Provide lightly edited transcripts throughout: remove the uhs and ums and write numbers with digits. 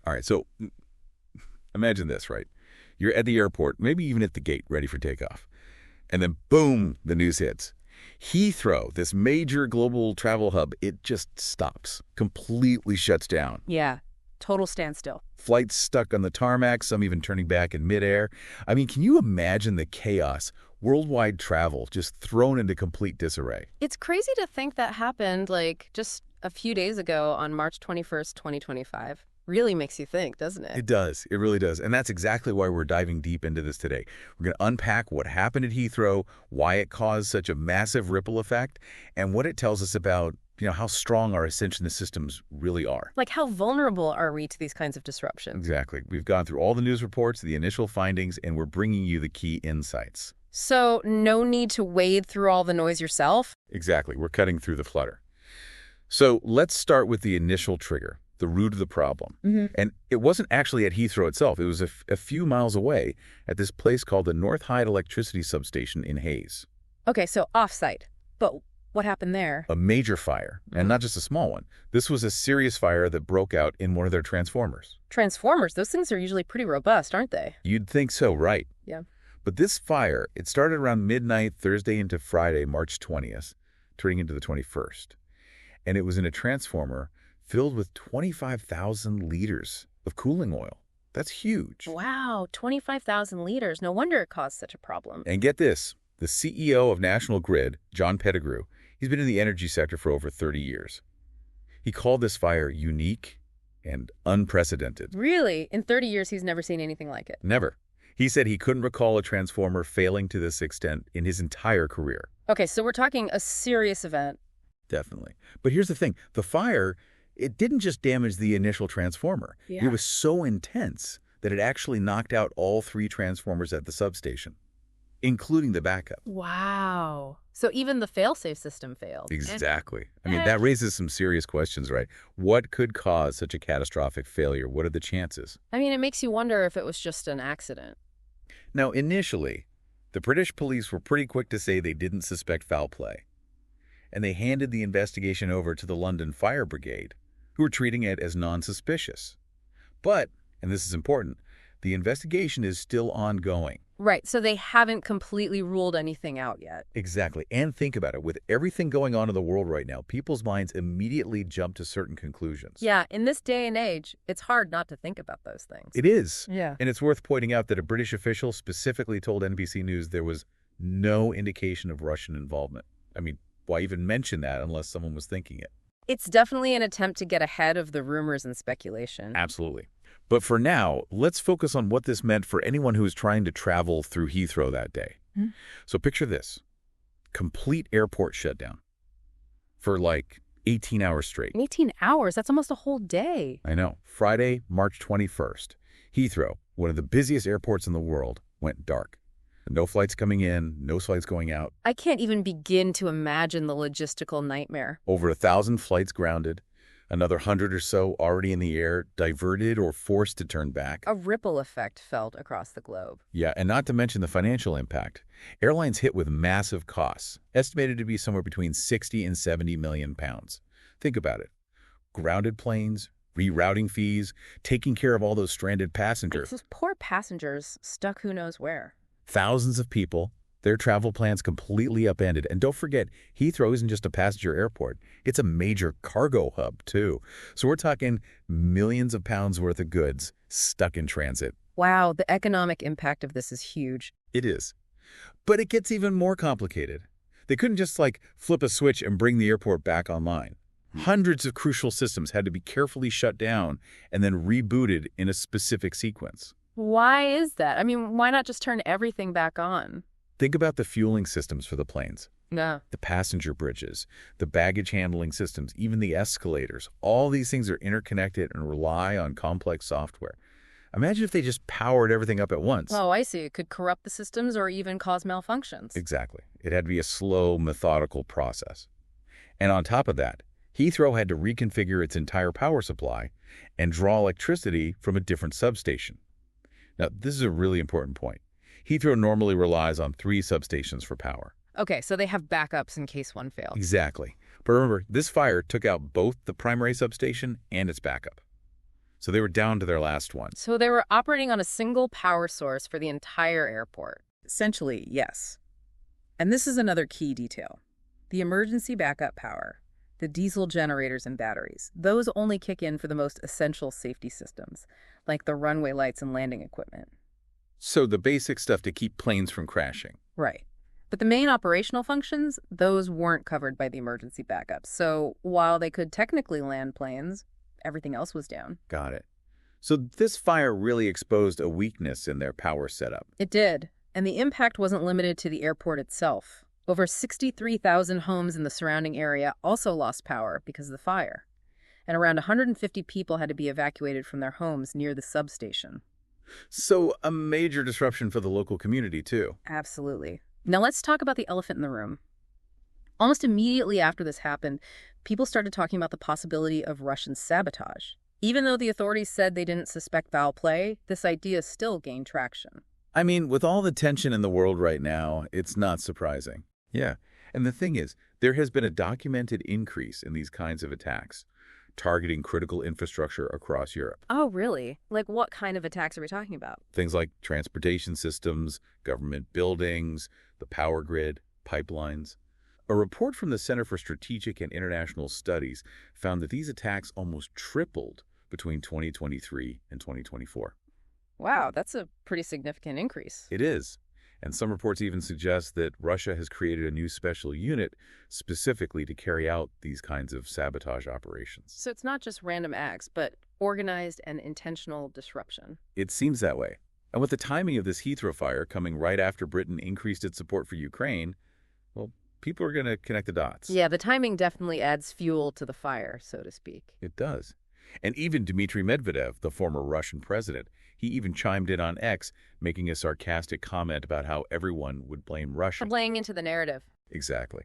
All right, so imagine this, right? You're at the airport, maybe even at the gate, ready for takeoff. And then, boom, the news hits. Heathrow, this major global travel hub, it just stops, completely shuts down. Yeah, total standstill. Flights stuck on the tarmac, some even turning back in midair. I mean, can you imagine the chaos? Worldwide travel just thrown into complete disarray. It's crazy to think that happened like just a few days ago on March 21st, 2025. Really makes you think, doesn't it? It does. It really does. And that's exactly why we're diving deep into this today. We're going to unpack what happened at Heathrow, why it caused such a massive ripple effect, and what it tells us about, how strong our ascension systems really are. Like, how vulnerable are we to these kinds of disruptions? Exactly. We've gone through all the news reports, the initial findings, and we're bringing you the key insights. So, no need to wade through all the noise yourself? Exactly. We're cutting through the clutter. So let's start with the initial trigger, the root of the problem. And it wasn't actually at Heathrow itself. It was a few miles away at this place called the North Hyde Electricity Substation in Hayes. Okay, so off-site. But what happened there? A major fire, and not just a small one. This was a serious fire that broke out in one of their transformers. Transformers, those things are usually pretty robust, aren't they? You'd think so, right? Yeah. But this fire, it started around midnight Thursday into Friday, March 20th, turning into the 21st. And it was in a transformer filled with 25,000 liters of cooling oil. That's huge. Wow, 25,000 liters. No wonder it caused such a problem. And get this, the CEO of National Grid, John Pettigrew, he's been in the energy sector for over 30 years. He called this fire unique and unprecedented. Really? In 30 years, he's never seen anything like it? Never. He said he couldn't recall a transformer failing to this extent in his entire career. Okay, so we're talking a serious event. Definitely. But here's the thing. The fire, it didn't just damage the initial transformer. Yeah. It was so intense that it actually knocked out all 3 transformers at the substation, including the backup. Wow. So even the fail-safe system failed. Exactly. I mean, that raises some serious questions, right? What could cause such a catastrophic failure? What are the chances? I mean, it makes you wonder if it was just an accident. Now, initially, the British police were pretty quick to say they didn't suspect foul play. And they handed the investigation over to the London Fire Brigade, who were treating it as non-suspicious. But, and this is important, the investigation is still ongoing. Right, so they haven't completely ruled anything out yet. Exactly. And think about it. With everything going on in the world right now, people's minds immediately jump to certain conclusions. Yeah, in this day and age, it's hard not to think about those things. It is. Yeah. And it's worth pointing out that a British official specifically told NBC News there was no indication of Russian involvement. I mean, why even mention that unless someone was thinking it? It's definitely an attempt to get ahead of the rumors and speculation. Absolutely. But for now, let's focus on what this meant for anyone who was trying to travel through Heathrow that day. So picture this. Complete airport shutdown for like 18 hours straight. 18 hours? That's almost a whole day. I know. Friday, March 21st. Heathrow, one of the busiest airports in the world, went dark. No flights coming in, no flights going out. I can't even begin to imagine the logistical nightmare. Over 1,000 flights grounded. Another 100 or so already in the air, diverted or forced to turn back. A ripple effect felt across the globe. Yeah, and not to mention the financial impact. Airlines hit with massive costs, estimated to be somewhere between 60 and 70 million pounds. Think about it. Grounded planes, rerouting fees, taking care of all those stranded passengers. Those poor passengers stuck who knows where. Thousands of people, their travel plans completely upended. And don't forget, Heathrow isn't just a passenger airport. It's a major cargo hub, too. So we're talking millions of pounds worth of goods stuck in transit. Wow, the economic impact of this is huge. It is. But it gets even more complicated. They couldn't just, flip a switch and bring the airport back online. Hundreds of crucial systems had to be carefully shut down and then rebooted in a specific sequence. Why is that? I mean, why not just turn everything back on? Think about the fueling systems for the planes. No. The passenger bridges, the baggage handling systems, even the escalators. All these things are interconnected and rely on complex software. Imagine if they just powered everything up at once. Oh, I see. It could corrupt the systems or even cause malfunctions. Exactly. It had to be a slow, methodical process. And on top of that, Heathrow had to reconfigure its entire power supply and draw electricity from a different substation. Now, this is a really important point. Heathrow normally relies on 3 substations for power. Okay, so they have backups in case one fails. Exactly. But remember, this fire took out both the primary substation and its backup. So they were down to their last one. So they were operating on a single power source for the entire airport. Essentially, yes. And this is another key detail. The emergency backup power, the diesel generators and batteries, those only kick in for the most essential safety systems, like the runway lights and landing equipment. So the basic stuff to keep planes from crashing. Right. But the main operational functions, those weren't covered by the emergency backup. So while they could technically land planes, everything else was down. Got it. So this fire really exposed a weakness in their power setup. It did. And the impact wasn't limited to the airport itself. Over 63,000 homes in the surrounding area also lost power because of the fire. And around 150 people had to be evacuated from their homes near the substation. So a major disruption for the local community, too. Absolutely. Now let's talk about the elephant in the room. Almost immediately after this happened, people started talking about the possibility of Russian sabotage. Even though the authorities said they didn't suspect foul play, this idea still gained traction. I mean, with all the tension in the world right now, it's not surprising. Yeah. And the thing is, there has been a documented increase in these kinds of attacks, targeting critical infrastructure across Europe. Oh, really? Like what kind of attacks are we talking about? Things like transportation systems, government buildings, the power grid, pipelines. A report from the Center for Strategic and International Studies found that these attacks almost tripled between 2023 and 2024. Wow, that's a pretty significant increase. It is. And some reports even suggest that Russia has created a new special unit specifically to carry out these kinds of sabotage operations. So it's not just random acts, but organized and intentional disruption. It seems that way. And with the timing of this Heathrow fire coming right after Britain increased its support for Ukraine, well, people are going to connect the dots. Yeah, the timing definitely adds fuel to the fire, so to speak. It does. And even Dmitry Medvedev, the former Russian president, he even chimed in on X, making a sarcastic comment about how everyone would blame Russia. For playing into the narrative. Exactly.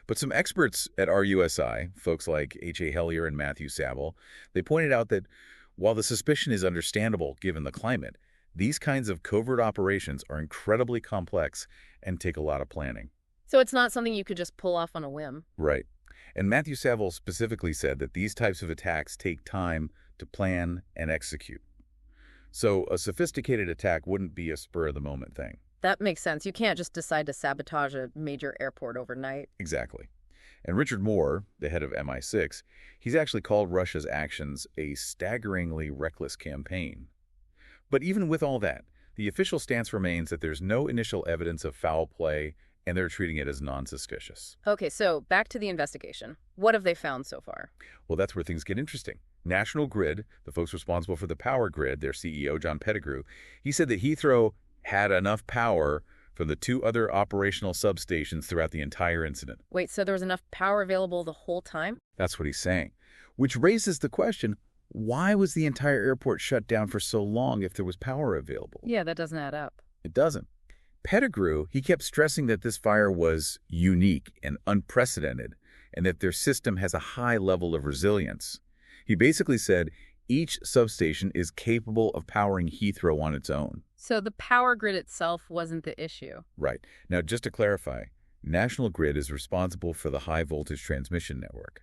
But some experts at RUSI, folks like H.A. Hellier and Matthew Saville, they pointed out that while the suspicion is understandable given the climate, these kinds of covert operations are incredibly complex and take a lot of planning. So it's not something you could just pull off on a whim. Right. And Matthew Saville specifically said that these types of attacks take time to plan and execute. So a sophisticated attack wouldn't be a spur-of-the-moment thing. That makes sense. You can't just decide to sabotage a major airport overnight. Exactly. And Richard Moore, the head of MI6, he's actually called Russia's actions a staggeringly reckless campaign. But even with all that, the official stance remains that there's no initial evidence of foul play, and they're treating it as non-suspicious. Okay, so back to the investigation. What have they found so far? Well, that's where things get interesting. National Grid, the folks responsible for the power grid, their CEO, John Pettigrew, he said that Heathrow had enough power from the two other operational substations throughout the entire incident. Wait, so there was enough power available the whole time? That's what he's saying. Which raises the question, why was the entire airport shut down for so long if there was power available? Yeah, that doesn't add up. It doesn't. Pettigrew, he kept stressing that this fire was unique and unprecedented, and that their system has a high level of resilience. He basically said each substation is capable of powering Heathrow on its own. So the power grid itself wasn't the issue. Right. Now, just to clarify, National Grid is responsible for the high-voltage transmission network.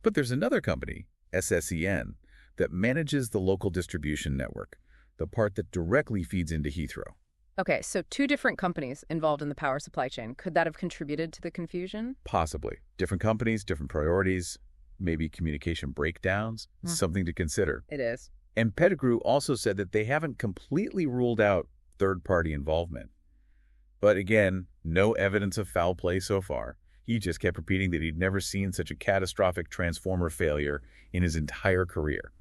But there's another company, SSEN, that manages the local distribution network, the part that directly feeds into Heathrow. Okay, so two different companies involved in the power supply chain. Could that have contributed to the confusion? Possibly. Different companies, different priorities, maybe communication breakdowns, something to consider. It is. And Pettigrew also said that they haven't completely ruled out third-party involvement. But again, no evidence of foul play so far. He just kept repeating that he'd never seen such a catastrophic transformer failure in his entire career.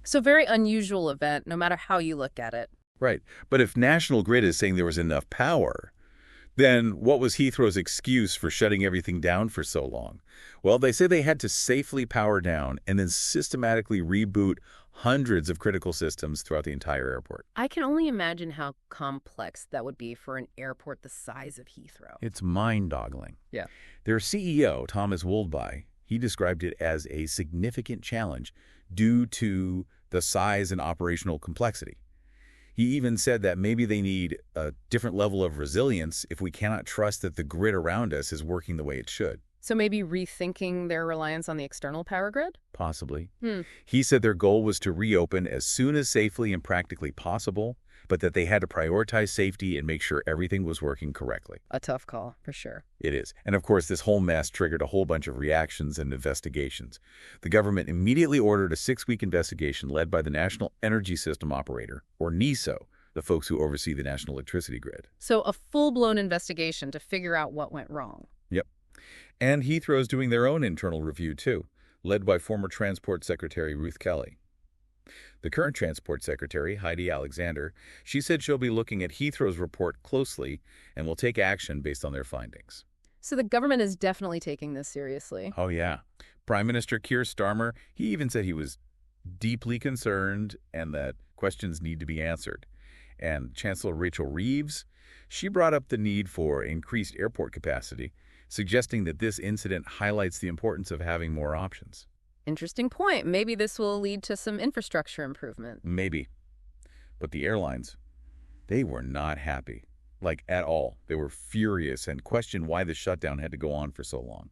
So very unusual event, no matter how you look at it. Right. But if National Grid is saying there was enough power, then what was Heathrow's excuse for shutting everything down for so long? Well, they say they had to safely power down and then systematically reboot hundreds of critical systems throughout the entire airport. I can only imagine how complex that would be for an airport the size of Heathrow. It's mind-boggling. Yeah. Their CEO, Thomas Woldby, he described it as a significant challenge due to the size and operational complexity. He even said that maybe they need a different level of resilience if we cannot trust that the grid around us is working the way it should. So maybe rethinking their reliance on the external power grid? Possibly. He said their goal was to reopen as soon as safely and practically possible, but that they had to prioritize safety and make sure everything was working correctly. A tough call, for sure. It is. And of course, this whole mess triggered a whole bunch of reactions and investigations. The government immediately ordered a 6-week investigation led by the National Energy System Operator, or NESO, the folks who oversee the national electricity grid. So a full-blown investigation to figure out what went wrong. Yep. And Heathrow's doing their own internal review, too, led by former Transport Secretary Ruth Kelly. The current Transport Secretary, Heidi Alexander, she said she'll be looking at Heathrow's report closely and will take action based on their findings. So the government is definitely taking this seriously. Oh, yeah. Prime Minister Keir Starmer, he even said he was deeply concerned and that questions need to be answered. And Chancellor Rachel Reeves, she brought up the need for increased airport capacity, suggesting that this incident highlights the importance of having more options. Interesting point. Maybe this will lead to some infrastructure improvement. Maybe. But the airlines, they were not happy. Like, at all. They were furious and questioned why the shutdown had to go on for so long.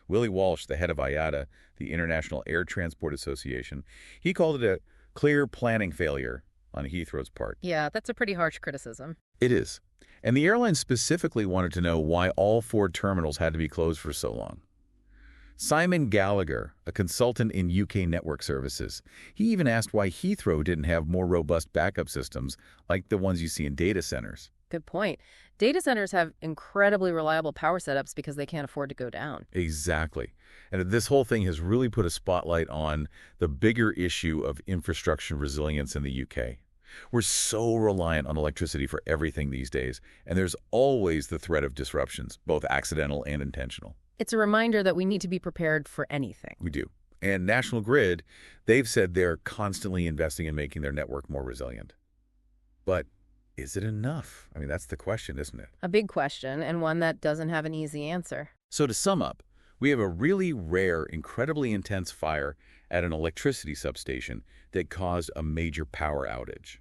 Willie Walsh, the head of IATA, the International Air Transport Association, he called it a clear planning failure on Heathrow's part. Yeah, that's a pretty harsh criticism. It is. And the airlines specifically wanted to know why all 4 terminals had to be closed for so long. Simon Gallagher, a consultant in UK network services, he even asked why Heathrow didn't have more robust backup systems like the ones you see in data centers. Good point. Data centers have incredibly reliable power setups because they can't afford to go down. Exactly. And this whole thing has really put a spotlight on the bigger issue of infrastructure resilience in the UK. We're so reliant on electricity for everything these days, and there's always the threat of disruptions, both accidental and intentional. It's a reminder that we need to be prepared for anything. We do. And National Grid, they've said they're constantly investing in making their network more resilient. But is it enough? I mean, that's the question, isn't it? A big question, and one that doesn't have an easy answer. So to sum up, we have a really rare, incredibly intense fire at an electricity substation that caused a major power outage.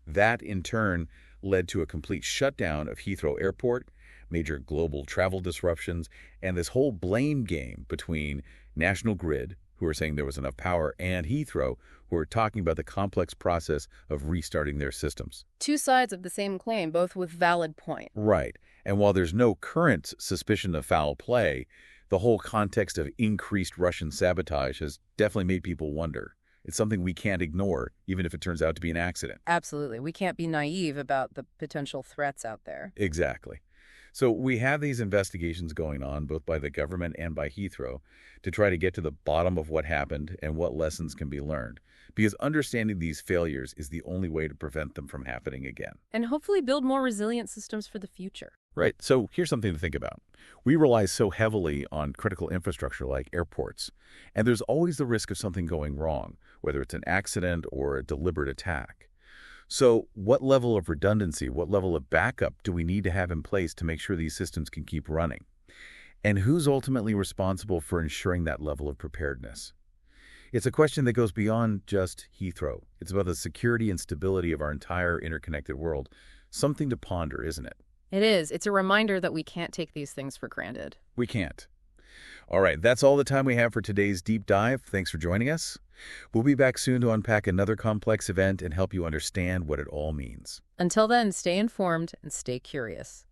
That, in turn, led to a complete shutdown of Heathrow Airport, major global travel disruptions, and this whole blame game between National Grid, who are saying there was enough power, and Heathrow, who are talking about the complex process of restarting their systems. 2 sides of the same claim, both with valid points. Right. And while there's no current suspicion of foul play, the whole context of increased Russian sabotage has definitely made people wonder. It's something we can't ignore, even if it turns out to be an accident. Absolutely. We can't be naive about the potential threats out there. Exactly. So we have these investigations going on, both by the government and by Heathrow, to try to get to the bottom of what happened and what lessons can be learned. Because understanding these failures is the only way to prevent them from happening again. And hopefully build more resilient systems for the future. Right. So here's something to think about. We rely so heavily on critical infrastructure like airports, and there's always the risk of something going wrong, whether it's an accident or a deliberate attack. So what level of redundancy, what level of backup do we need to have in place to make sure these systems can keep running? And who's ultimately responsible for ensuring that level of preparedness? It's a question that goes beyond just Heathrow. It's about the security and stability of our entire interconnected world. Something to ponder, isn't it? It is. It's a reminder that we can't take these things for granted. We can't. All right, that's all the time we have for today's deep dive. Thanks for joining us. We'll be back soon to unpack another complex event and help you understand what it all means. Until then, stay informed and stay curious.